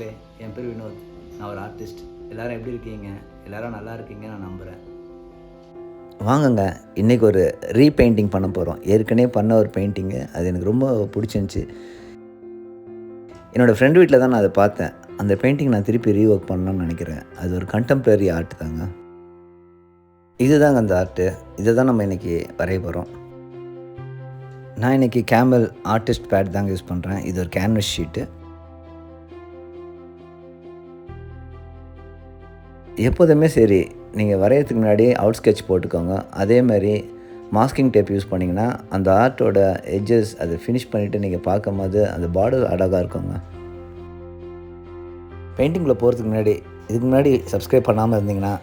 நண்பர்களே, என் பேர் வினோத். நான் ஒரு ஆர்டிஸ்ட். எல்லோரும் எப்படி இருக்கீங்க? எல்லோரும் நல்லா இருக்கீங்கன்னு நான் நம்புகிறேன். வாங்கங்க, இன்றைக்கி ஒரு ரீபெயிண்டிங் பண்ண போகிறோம். ஏற்கனவே பண்ண ஒரு பெயிண்டிங்கு, அது எனக்கு ரொம்ப பிடிச்சிருந்துச்சி. என்னோடய ஃப்ரெண்டு வீட்டில் தான் நான் அதை பார்த்தேன். அந்த பெயிண்டிங் நான் திருப்பி ரீஒர்க் பண்ணணும்னு நினைக்கிறேன். அது ஒரு கண்டெம்ப்ரரி ஆர்ட் தாங்க. இதுதாங்க அந்த ஆர்ட்டு. இதை தான் நம்ம இன்றைக்கி வரைய போகிறோம். நான் இன்றைக்கி கேமல் ஆர்டிஸ்ட் பேட் தாங்க யூஸ் பண்ணுறேன். இது ஒரு கேன்வஸ் ஷீட்டு. எப்போதுமே சரி, நீங்கள் வரைகிறதுக்கு முன்னாடி அவுட் ஸ்கெட்ச் போட்டுக்கோங்க. அதேமாதிரி மாஸ்கிங் டேப் யூஸ் பண்ணிங்கன்னா அந்த ஆர்ட்டோட எட்ஜஸ் அதை ஃபினிஷ் பண்ணிவிட்டு நீங்கள் பார்க்கும்போது அந்த பார்டர் அழகாக இருக்குங்க. பெயிண்டிங்கில் போகிறதுக்கு முன்னாடி இதுக்கு முன்னாடி சப்ஸ்கிரைப் பண்ணாமல் இருந்தீங்கன்னா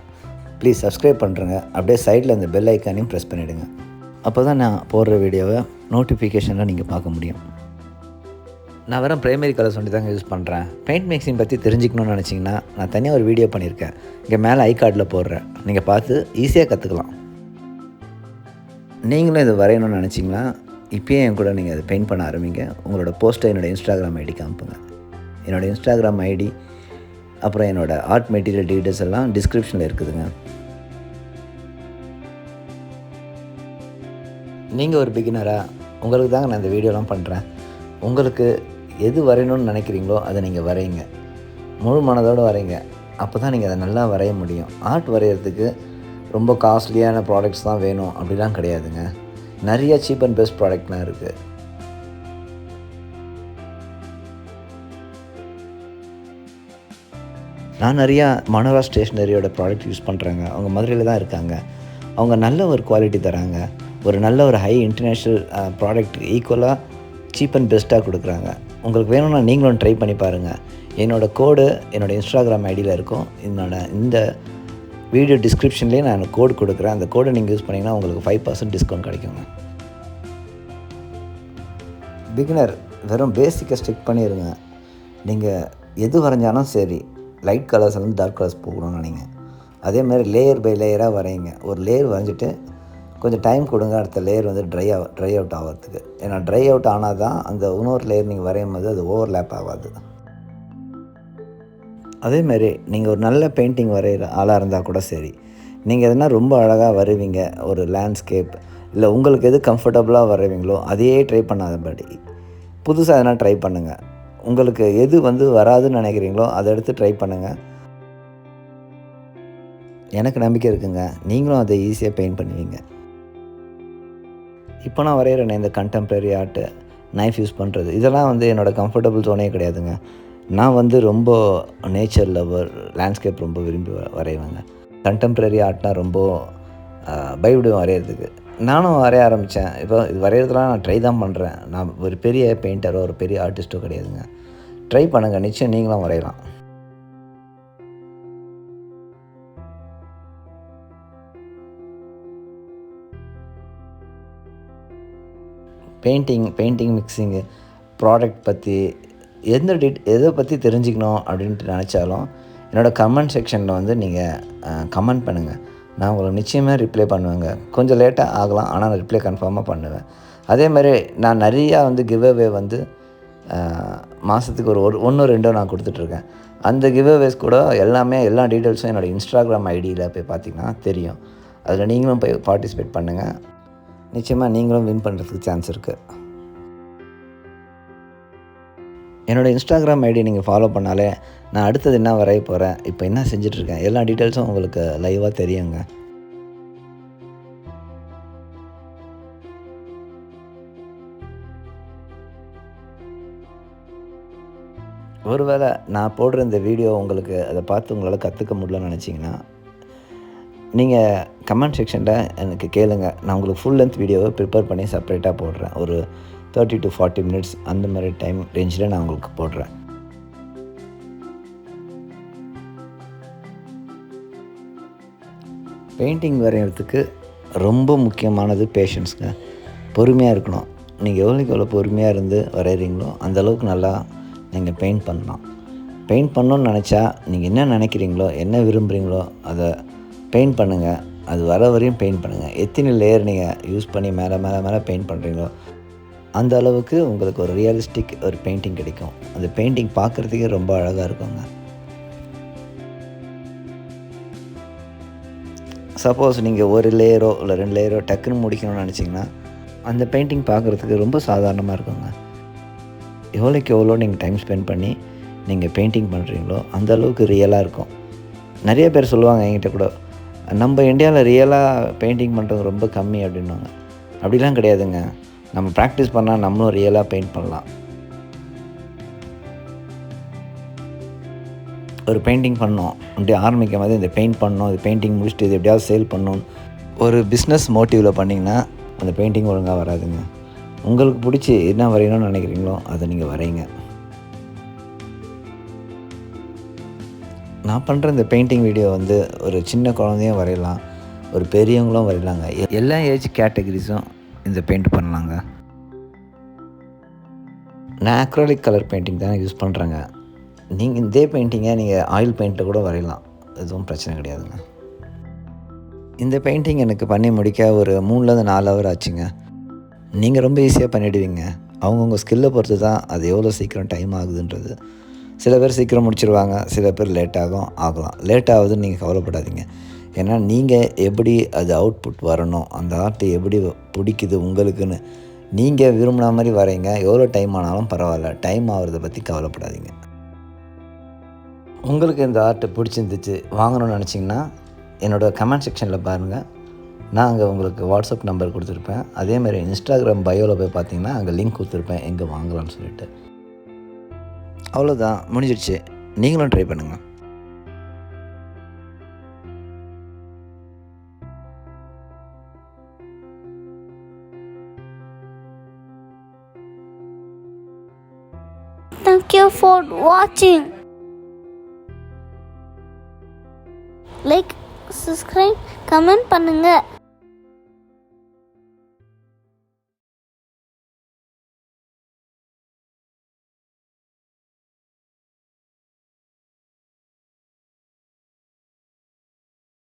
ப்ளீஸ் சப்ஸ்கிரைப் பண்ணுறேங்க. அப்படியே சைடில் அந்த பெல் ஐக்கானையும் ப்ரெஸ் பண்ணிவிடுங்க. அப்போ தான் நான் போடுற வீடியோவை நோட்டிஃபிகேஷனில் நீங்கள் பார்க்க முடியும். நான் வெறும் ப்ரைமரி கலர்ஸ் ஒன்று தாங்க யூஸ் பண்ணுறேன். பெயிண்ட் மிக்சிங் பற்றி தெரிஞ்சுக்கணுன்னு நினச்சிங்கன்னா நான் தனியாக ஒரு வீடியோ பண்ணியிருக்கேன். இங்கே மேலே ஐ கார்டில் போடுறேன். நீங்கள் பார்த்து ஈஸியாக கற்றுக்கலாம். நீங்களும் இதை வரையணும்னு நினச்சிங்கன்னா இப்போயே என் கூட நீங்கள் அதை பெயிண்ட் பண்ண ஆரம்பிங்க. உங்களோட போஸ்ட்டை என்னோடய இன்ஸ்டாகிராம் ஐடிக்கு அனுப்புங்க. என்னோடய இன்ஸ்டாகிராம் ஐடி அப்புறம் என்னோடய ஆர்ட் மெட்டீரியல் டீட்டெயில்ஸ் எல்லாம் டிஸ்கிரிப்ஷனில் இருக்குதுங்க. நீங்கள் ஒரு பிகினராக உங்களுக்கு தாங்க நான் இந்த வீடியோலாம் பண்ணுறேன். உங்களுக்கு எது வரையணும்னு நினைக்கிறீங்களோ அதை நீங்கள் வரையுங்க. முழு மனதோடு வரைங்க. அப்போ தான் நீங்கள் அதை நல்லா வரைய முடியும். ஆர்ட் வரைகிறதுக்கு ரொம்ப காஸ்ட்லியான ப்ராடக்ட்ஸ் தான் வேணும் அப்படிலாம் கிடையாதுங்க. நிறைய சீப் அண்ட் பெஸ்ட் ப்ராடக்ட்லாம் இருக்குது. நான் நிறையா மனோரா ஸ்டேஷ்னரியோட ப்ராடக்ட் யூஸ் பண்ணுறேங்க. அவங்க மதுரையில் தான் இருக்காங்க. அவங்க நல்ல ஒரு குவாலிட்டி தராங்க. ஒரு நல்ல ஒரு ஹை இன்டர்நேஷ்னல் ப்ராடக்ட் ஈக்குவலாக சீப் அண்ட் பெஸ்ட்டாக கொடுக்குறாங்க. உங்களுக்கு வேணும்னா நீங்களும் ட்ரை பண்ணி பாருங்கள். என்னோடய கோடு என்னோடய இன்ஸ்டாகிராம் ஐடியில் இருக்கும். இந்த வீடியோ டிஸ்கிரிப்ஷன்லேயே நான் கோடு கொடுக்குறேன். அந்த கோடை நீங்கள் யூஸ் பண்ணிங்கன்னா உங்களுக்கு 5% டிஸ்கவுண்ட் கிடைக்குங்க. பிகினர் வெறும் பேசிக்காக ஸ்டிக் பண்ணிடுங்க. நீங்கள் எது வரைஞ்சாலும் சரி, லைட் கலர்ஸ்லேருந்து டார்க் கலர்ஸ் போகணும்னு நினைங்க. அதேமாதிரி லேயர் பை லேயராக வரைங்க. ஒரு லேயர் வரைஞ்சிட்டு கொஞ்சம் டைம் கொடுங்க. அடுத்த லேயர் வந்து ட்ரை அவுட் ஆகிறதுக்கு. ஏன்னா ட்ரை அவுட் ஆனால் தான் அந்த இன்னொரு லேயர் நீங்கள் வரையும் போது அது ஓவர்லேப் ஆகாது. அதேமாரி நீங்கள் ஒரு நல்ல பெயிண்டிங் வரைகிற ஆளாக இருந்தால் கூட சரி, நீங்கள் எதுனா ரொம்ப அழகாக வரைவீங்க, ஒரு லேண்ட்ஸ்கேப் இல்லை உங்களுக்கு எது கம்ஃபர்டபுளாக வரைவீங்களோ அதையே ட்ரை பண்ணாதபடி புதுசாக எதனா ட்ரை பண்ணுங்கள். உங்களுக்கு எது வந்து வராதுன்னு நினைக்கிறீங்களோ அதை எடுத்து ட்ரை பண்ணுங்கள். எனக்கு நம்பிக்கை இருக்குங்க, நீங்களும் அதை ஈஸியாக பெயிண்ட் பண்ணுவீங்க. இப்போ நான் வரைகிறேன் இந்த கண்டெம்ப்ரரி ஆர்ட்டு, நைஃப் யூஸ் பண்ணுறது, இதெல்லாம் வந்து என்னோடய கம்ஃபர்டபுள் ஜோனே கிடையாதுங்க. நான் வந்து ரொம்ப நேச்சர் லவர், லேண்ட்ஸ்கேப் ரொம்ப விரும்பி வரைவேங்க. கண்டெம்ப்ரரி ஆர்ட்னால் ரொம்ப பயப்படுவேன் வரைகிறதுக்கு. நானும் வரைய ஆரம்பித்தேன். இப்போ இது வரைகிறதுலாம் நான் ட்ரை தான் பண்ணுறேன். நான் ஒரு பெரிய பெயிண்டரோ ஒரு பெரிய ஆர்டிஸ்ட்டோ கிடையாதுங்க. ட்ரை பண்ணுங்கள், நிச்சயம் நீங்களும் வரையலாம். பெயிண்டிங் மிக்சிங்கு ப்ராடக்ட் பற்றி எதை பற்றி தெரிஞ்சுக்கணும் அப்படின்ட்டு நினச்சாலும் என்னோடய கமெண்ட் செக்ஷனில் வந்து நீங்கள் கமெண்ட் பண்ணுங்கள். நான் உங்களுக்கு நிச்சயமாக ரிப்ளை பண்ணுவேங்க. கொஞ்சம் லேட்டாக ஆகலாம், ஆனால் நான் ரிப்ளை கன்ஃபார்மாக பண்ணுவேன். அதேமாதிரி நான் நிறையா வந்து கிவ்அவே வந்து மாதத்துக்கு ஒரு 1-2 நான் கொடுத்துட்ருக்கேன். அந்த கிவ்அவேஸ் கூட எல்லா டீட்டெயில்ஸும் என்னோடய இன்ஸ்டாகிராம் ஐடியில் போய் பார்த்திங்கன்னா தெரியும். அதில் நீங்களும் போய் பார்ட்டிசிபேட் பண்ணுங்கள். நிச்சயமாக நீங்களும் வின் பண்ணுறதுக்கு சான்ஸ் இருக்குது. என்னோடய இன்ஸ்டாகிராம் ஐடி நீங்கள் ஃபாலோ பண்ணாலே நான் அடுத்தது என்ன வரைய போகிறேன், இப்போ என்ன செஞ்சிட்ருக்கேன், எல்லா டீட்டெயில்ஸும் உங்களுக்கு லைவாக தெரியுங்க. ஒருவேளை நான் போடுற இந்த வீடியோ உங்களுக்கு அதை பார்த்து உங்களால் கற்றுக்க முடியலன்னு நினச்சிங்கன்னா நீங்கள் கமெண்ட் செக்ஷனில் எனக்கு கேளுங்க. நான் உங்களுக்கு ஃபுல் லென்த் வீடியோவை ப்ரிப்பேர் பண்ணி செப்பரேட்டாக போடுறேன். ஒரு 30 to 40 minutes அந்த மாதிரி டைம் ரேஞ்சில் நான் உங்களுக்கு போடுறேன். பெயிண்டிங் வரைகிறதுக்கு ரொம்ப முக்கியமானது பேஷன்ஸுங்க. பொறுமையாக இருக்கணும். நீங்கள் எவ்வளோ பொறுமையாக இருந்து வரைகிறீங்களோ அந்தளவுக்கு நல்லா நீங்கள் பெயிண்ட் பண்ணலாம். பெயிண்ட் பண்ணணுன்னு நினச்சா நீங்கள் என்ன நினைக்கிறீங்களோ, என்ன விரும்புகிறீங்களோ அதை பெயிண்ட் பண்ணுங்கள். அது வர வரையும் பெயிண்ட் பண்ணுங்கள். எத்தனை லேயர் நீங்கள் யூஸ் பண்ணி மேலே பெயிண்ட் பண்ணுறீங்களோ அந்த அளவுக்கு உங்களுக்கு ஒரு ரியலிஸ்டிக் ஒரு பெயிண்டிங் கிடைக்கும். அந்த பெயிண்டிங் பார்க்குறதுக்கே ரொம்ப அழகாக இருக்குங்க. சப்போஸ் நீங்கள் ஒரு லேயரோ இல்லை 2 லேயரோ டக்குன்னு முடிக்கணும்னு நினச்சிங்கன்னா அந்த பெயிண்டிங் பார்க்குறதுக்கு ரொம்ப சாதாரணமாக இருக்குங்க. எவ்வளோக்கு எவ்வளோ நீங்கள் டைம் ஸ்பெண்ட் பண்ணி நீங்கள் பெயிண்டிங் பண்ணுறீங்களோ அந்த அளவுக்கு ரியலாக இருக்கும். நிறைய பேர் சொல்லுவாங்க என்கிட்ட கூட, நம்ம இந்தியாவில் ரியலாக பெயிண்டிங் பண்ணுறது ரொம்ப கம்மி அப்படின்வாங்க. அப்படிலாம் கிடையாதுங்க. நம்ம ப்ராக்டிஸ் பண்ணால் நம்மளும் ரியலாக பெயிண்ட் பண்ணலாம். ஒரு பெயிண்டிங் பண்ணோம் அப்படி ஆரம்பிக்கும் போது இந்த பெயிண்ட் பண்ணணும், இது பெயிண்டிங் முடிச்சுட்டு இது எப்படியாவது சேல் பண்ணணும், ஒரு பிஸ்னஸ் மோட்டிவில் பண்ணிங்கன்னா அந்த பெயிண்டிங் ஒழுங்காக வராதுங்க. உங்களுக்கு பிடிச்சி என்ன வரையணும்னு நினைக்கிறீங்களோ அதை நீங்கள் வரைங்க. நான் பண்ணுற இந்த பெயிண்டிங் வீடியோ வந்து ஒரு சின்ன குழந்தையும் வரையலாம், ஒரு பெரியவங்களும் வரையலாங்க. எல்லா ஏஜ் கேட்டகரிஸும் இந்த பெயிண்ட் பண்ணலாங்க. நான் அக்ரிலிக் கலர் பெயிண்டிங் தான் யூஸ் பண்ணுறேங்க. நீங்கள் இதே பெயிண்டிங்கை நீங்கள் ஆயில் பெயிண்ட்டில் கூட வரையலாம், எதுவும் பிரச்சனை கிடையாதுங்க. இந்த பெயிண்டிங் எனக்கு பண்ணி முடிக்க ஒரு 3லேருந்து 4 ஹவர் ஆச்சுங்க. நீங்கள் ரொம்ப ஈஸியாக பண்ணிவிடுவீங்க. அவங்கவுங்க ஸ்கில்லை பொறுத்து தான் அது எவ்வளோ சீக்கிரம் டைம் ஆகுதுன்றது. சில பேர் சீக்கிரம் முடிச்சிருவாங்க, சில பேர் ஆகலாம். லேட் ஆகுதுன்னு நீங்கள் கவலைப்படாதீங்க. ஏன்னா நீங்கள் எப்படி அது அவுட்புட் வரணும், அந்த ஆர்ட் எப்படி பிடிக்குது உங்களுக்குன்னு நீங்கள் விரும்பின மாதிரி வரைங்க. எவ்வளோ டைம் ஆனாலும் பரவாயில்ல, டைம் ஆகிறத பற்றி கவலைப்படாதீங்க. உங்களுக்கு இந்த ஆர்ட்டு பிடிச்சிருந்துச்சு வாங்கணும்னு நினச்சிங்கன்னா என்னோடய கமெண்ட் செக்ஷனில் பாருங்கள். நான் அங்கே உங்களுக்கு வாட்ஸ்அப் நம்பர் கொடுத்துருப்பேன். அதேமாதிரி இன்ஸ்டாகிராம் பயோவில் போய் பார்த்தீங்கன்னா அங்கே லிங்க் கொடுத்துருப்பேன் எங்கே வாங்கலாம்னு சொல்லிட்டு. அவ்வளோதான், முடிஞ்சிடுச்சு. நீங்களும் ட்ரை பண்ணுங்கள். Thank you for watching. Like, subscribe, comment பண்ணுங்க.